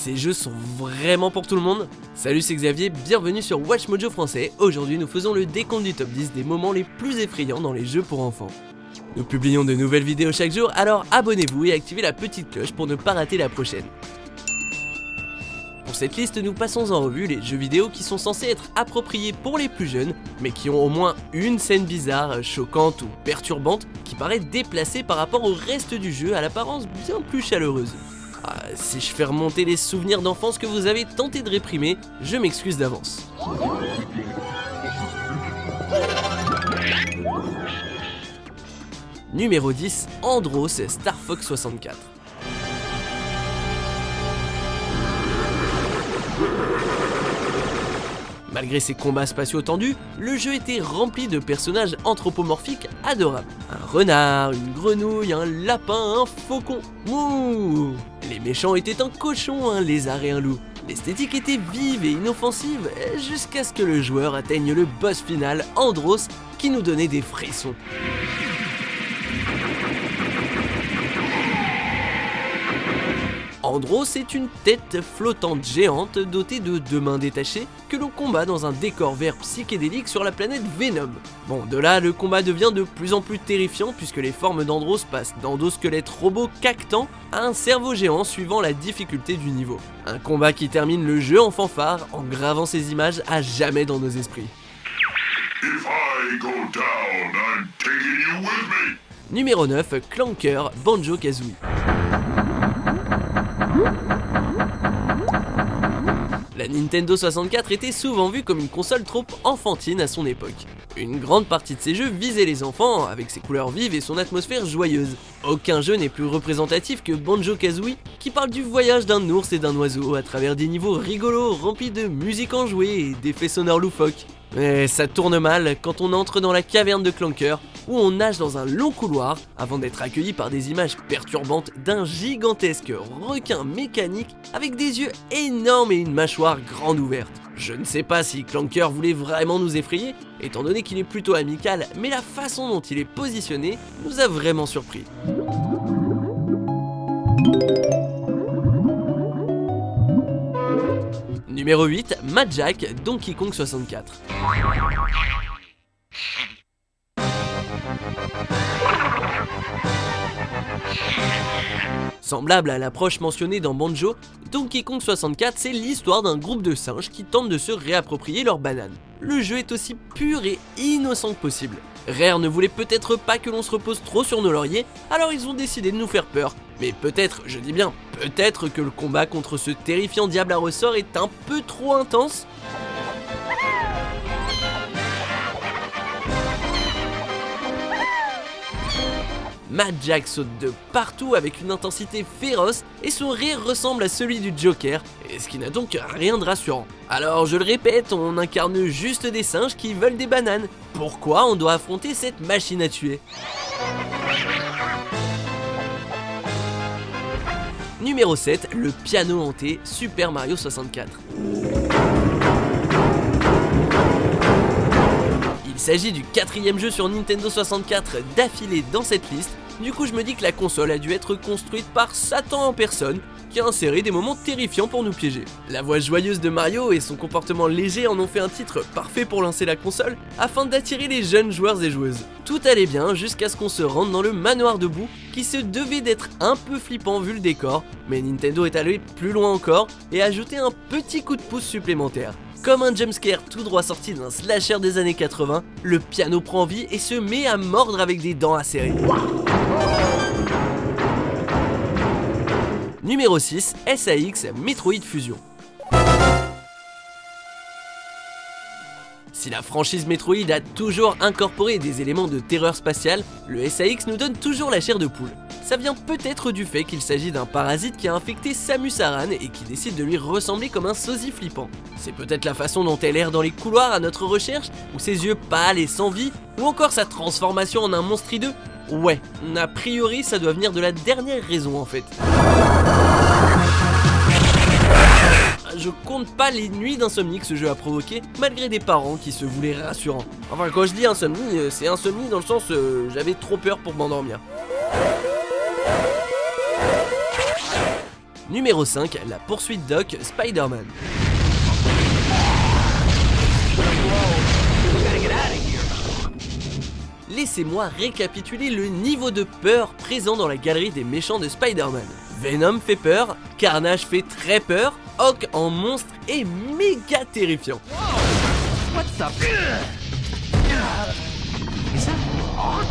Ces jeux sont vraiment pour tout le monde. Salut, c'est Xavier, bienvenue sur WatchMojo français. Aujourd'hui nous faisons le décompte du top 10 des moments les plus effrayants dans les jeux pour enfants. Nous publions de nouvelles vidéos chaque jour, alors abonnez-vous et activez la petite cloche pour ne pas rater la prochaine. Pour cette liste, nous passons en revue les jeux vidéo qui sont censés être appropriés pour les plus jeunes, mais qui ont au moins une scène bizarre, choquante ou perturbante, qui paraît déplacée par rapport au reste du jeu à l'apparence bien plus chaleureuse. Si je fais remonter les souvenirs d'enfance que vous avez tenté de réprimer, je m'excuse d'avance. Numéro 10, Andros Star Fox 64. Malgré ses combats spatiaux tendus, le jeu était rempli de personnages anthropomorphiques adorables. Un renard, une grenouille, un lapin, un faucon. Mouh! Les méchants étaient un cochon, un lézard et un loup. L'esthétique était vive et inoffensive jusqu'à ce que le joueur atteigne le boss final, Andros, qui nous donnait des frissons. Andros est une tête flottante géante dotée de 2 mains détachées que l'on combat dans un décor vert psychédélique sur la planète Venom. Bon, de là, le combat devient de plus en plus terrifiant puisque les formes d'Andros passent d'endosquelettes robots cactants à un cerveau géant suivant la difficulté du niveau. Un combat qui termine le jeu en fanfare en gravant ces images à jamais dans nos esprits. If I go down, I'm taking you with me. Numéro 9, Clanker Banjo-Kazooie. La Nintendo 64 était souvent vue comme une console trop enfantine à son époque. Une grande partie de ses jeux visait les enfants, avec ses couleurs vives et son atmosphère joyeuse. Aucun jeu n'est plus représentatif que Banjo-Kazooie, qui parle du voyage d'un ours et d'un oiseau à travers des niveaux rigolos remplis de musique enjouée et d'effets sonores loufoques. Mais ça tourne mal quand on entre dans la caverne de Clanker, où on nage dans un long couloir avant d'être accueilli par des images perturbantes d'un gigantesque requin mécanique avec des yeux énormes et une mâchoire grande ouverte. Je ne sais pas si Clanker voulait vraiment nous effrayer, étant donné qu'il est plutôt amical, mais la façon dont il est positionné nous a vraiment surpris. Numéro 8, Mad Jack Donkey Kong 64. Semblable à l'approche mentionnée dans Banjo, Donkey Kong 64 c'est l'histoire d'un groupe de singes qui tentent de se réapproprier leur banane. Le jeu est aussi pur et innocent que possible. Rare ne voulait peut-être pas que l'on se repose trop sur nos lauriers, alors ils ont décidé de nous faire peur. Mais peut-être, je dis bien peut-être que le combat contre ce terrifiant diable à ressort est un peu trop intense. Mad Jack saute de partout avec une intensité féroce et son rire ressemble à celui du Joker, et ce qui n'a donc rien de rassurant. Alors je le répète, on incarne juste des singes qui veulent des bananes. Pourquoi on doit affronter cette machine à tuer ? Numéro 7, le piano hanté Super Mario 64. Il s'agit du 4e jeu sur Nintendo 64 d'affilée dans cette liste, du coup je me dis que la console a dû être construite par Satan en personne, qui a inséré des moments terrifiants pour nous piéger. La voix joyeuse de Mario et son comportement léger en ont fait un titre parfait pour lancer la console, afin d'attirer les jeunes joueurs et joueuses. Tout allait bien jusqu'à ce qu'on se rende dans le manoir de boue, qui se devait d'être un peu flippant vu le décor, mais Nintendo est allé plus loin encore et a ajouté un petit coup de pouce supplémentaire. Comme un jumpscare tout droit sorti d'un slasher des années 80, le piano prend vie et se met à mordre avec des dents acérées. Numéro 6, SAX Metroid Fusion. Si la franchise Metroid a toujours incorporé des éléments de terreur spatiale, le SAX nous donne toujours la chair de poule. Ça vient peut-être du fait qu'il s'agit d'un parasite qui a infecté Samus Aran et qui décide de lui ressembler comme un sosie flippant. C'est peut-être la façon dont elle erre dans les couloirs à notre recherche, ou ses yeux pâles et sans vie, ou encore sa transformation en un monstre hideux. Ouais, a priori ça doit venir de la dernière raison en fait. Je compte pas les nuits d'insomnie que ce jeu a provoqué, malgré des parents qui se voulaient rassurants. Enfin, quand je dis insomnie, c'est insomnie dans le sens j'avais trop peur pour m'endormir. Numéro 5, la poursuite Doc Spider-Man. Laissez-moi récapituler le niveau de peur présent dans la galerie des méchants de Spider-Man. Venom fait peur, Carnage fait très peur, Hawk en monstre est méga terrifiant. What the? Is that Hawk?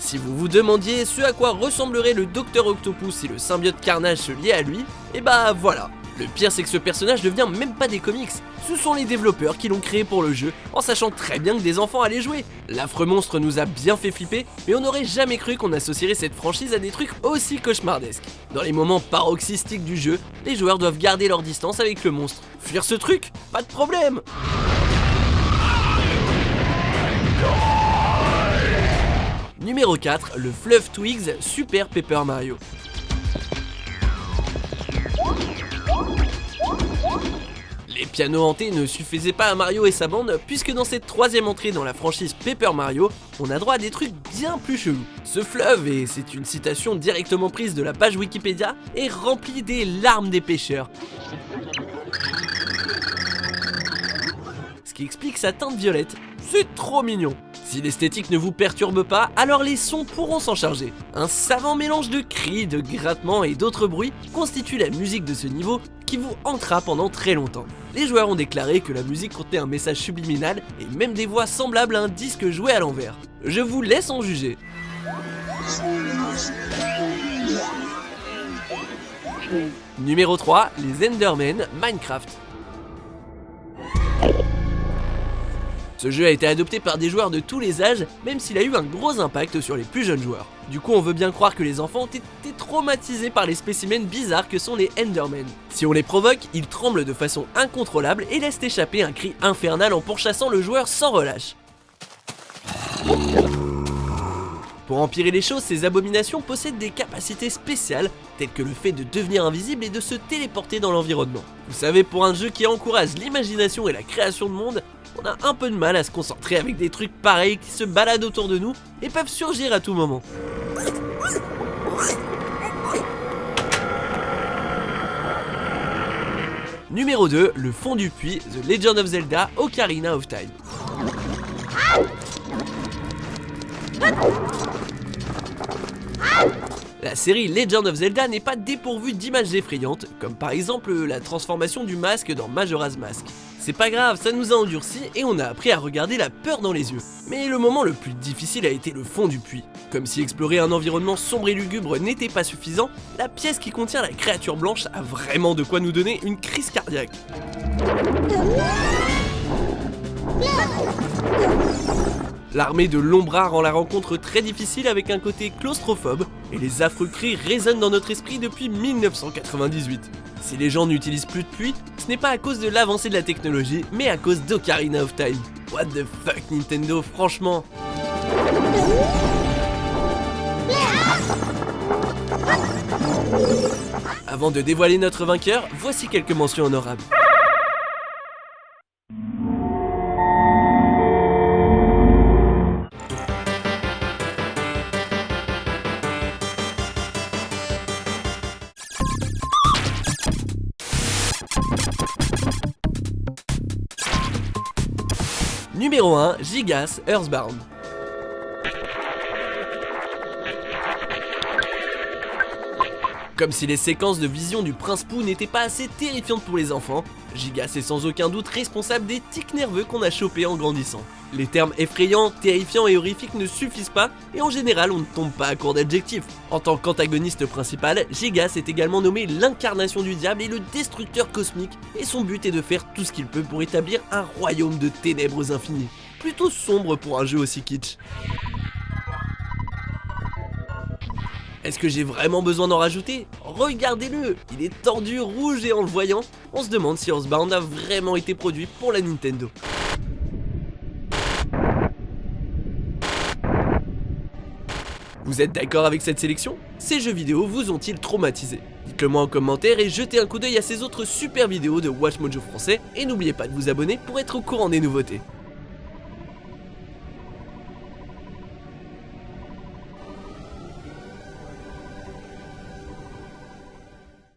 Si vous vous demandiez ce à quoi ressemblerait le Docteur Octopus si le symbiote Carnage se liait à lui, et bah voilà. Le pire c'est que ce personnage ne vient même pas des comics, ce sont les développeurs qui l'ont créé pour le jeu, en sachant très bien que des enfants allaient jouer. L'affreux monstre nous a bien fait flipper, mais on n'aurait jamais cru qu'on associerait cette franchise à des trucs aussi cauchemardesques. Dans les moments paroxystiques du jeu, les joueurs doivent garder leur distance avec le monstre. Fuir ce truc? Pas de problème! Numéro 4, le Fluff Twigs Super Paper Mario. Les pianos hantés ne suffisaient pas à Mario et sa bande, puisque dans cette troisième entrée dans la franchise Paper Mario, on a droit à des trucs bien plus chelous. Ce fleuve, et c'est une citation directement prise de la page Wikipédia, est rempli des larmes des pêcheurs. Ce qui explique sa teinte violette. C'est trop mignon. Si l'esthétique ne vous perturbe pas, alors les sons pourront s'en charger. Un savant mélange de cris, de grattements et d'autres bruits constitue la musique de ce niveau qui vous hantera pendant très longtemps. Les joueurs ont déclaré que la musique contenait un message subliminal et même des voix semblables à un disque joué à l'envers. Je vous laisse en juger. Numéro 3, les Endermen Minecraft. Ce jeu a été adopté par des joueurs de tous les âges, même s'il a eu un gros impact sur les plus jeunes joueurs. Du coup, on veut bien croire que les enfants ont été traumatisés par les spécimens bizarres que sont les Endermen. Si on les provoque, ils tremblent de façon incontrôlable et laissent échapper un cri infernal en pourchassant le joueur sans relâche. Pour empirer les choses, ces abominations possèdent des capacités spéciales, telles que le fait de devenir invisible et de se téléporter dans l'environnement. Vous savez, pour un jeu qui encourage l'imagination et la création de monde, on a un peu de mal à se concentrer avec des trucs pareils qui se baladent autour de nous et peuvent surgir à tout moment. Numéro 2, le fond du puits, The Legend of Zelda Ocarina of Time. La série Legend of Zelda n'est pas dépourvue d'images effrayantes, comme par exemple la transformation du masque dans Majora's Mask. C'est pas grave, ça nous a endurcis et on a appris à regarder la peur dans les yeux. Mais le moment le plus difficile a été le fond du puits. Comme si explorer un environnement sombre et lugubre n'était pas suffisant, la pièce qui contient la créature blanche a vraiment de quoi nous donner une crise cardiaque. L'armée de l'Ombra rend la rencontre très difficile avec un côté claustrophobe, et les affreux cris résonnent dans notre esprit depuis 1998. Si les gens n'utilisent plus de puits, ce n'est pas à cause de l'avancée de la technologie, mais à cause d'Ocarina of Time. What the fuck Nintendo, franchement. Avant de dévoiler notre vainqueur, voici quelques mentions honorables. Numéro 1, Gigas Earthbound. Comme si les séquences de vision du Prince Pooh n'étaient pas assez terrifiantes pour les enfants, Gigas est sans aucun doute responsable des tics nerveux qu'on a chopés en grandissant. Les termes effrayants, terrifiants et horrifiques ne suffisent pas, et en général on ne tombe pas à court d'adjectifs. En tant qu'antagoniste principal, Gigas est également nommé l'incarnation du diable et le destructeur cosmique, et son but est de faire tout ce qu'il peut pour établir un royaume de ténèbres infinies. Plutôt sombre pour un jeu aussi kitsch. Est-ce que j'ai vraiment besoin d'en rajouter? Regardez-le, il est tordu, rouge et en le voyant, on se demande si Earthbound a vraiment été produit pour la Nintendo. Vous êtes d'accord avec cette sélection? Ces jeux vidéo vous ont-ils traumatisé? Dites-le moi en commentaire et jetez un coup d'œil à ces autres super vidéos de WatchMojo français et n'oubliez pas de vous abonner pour être au courant des nouveautés.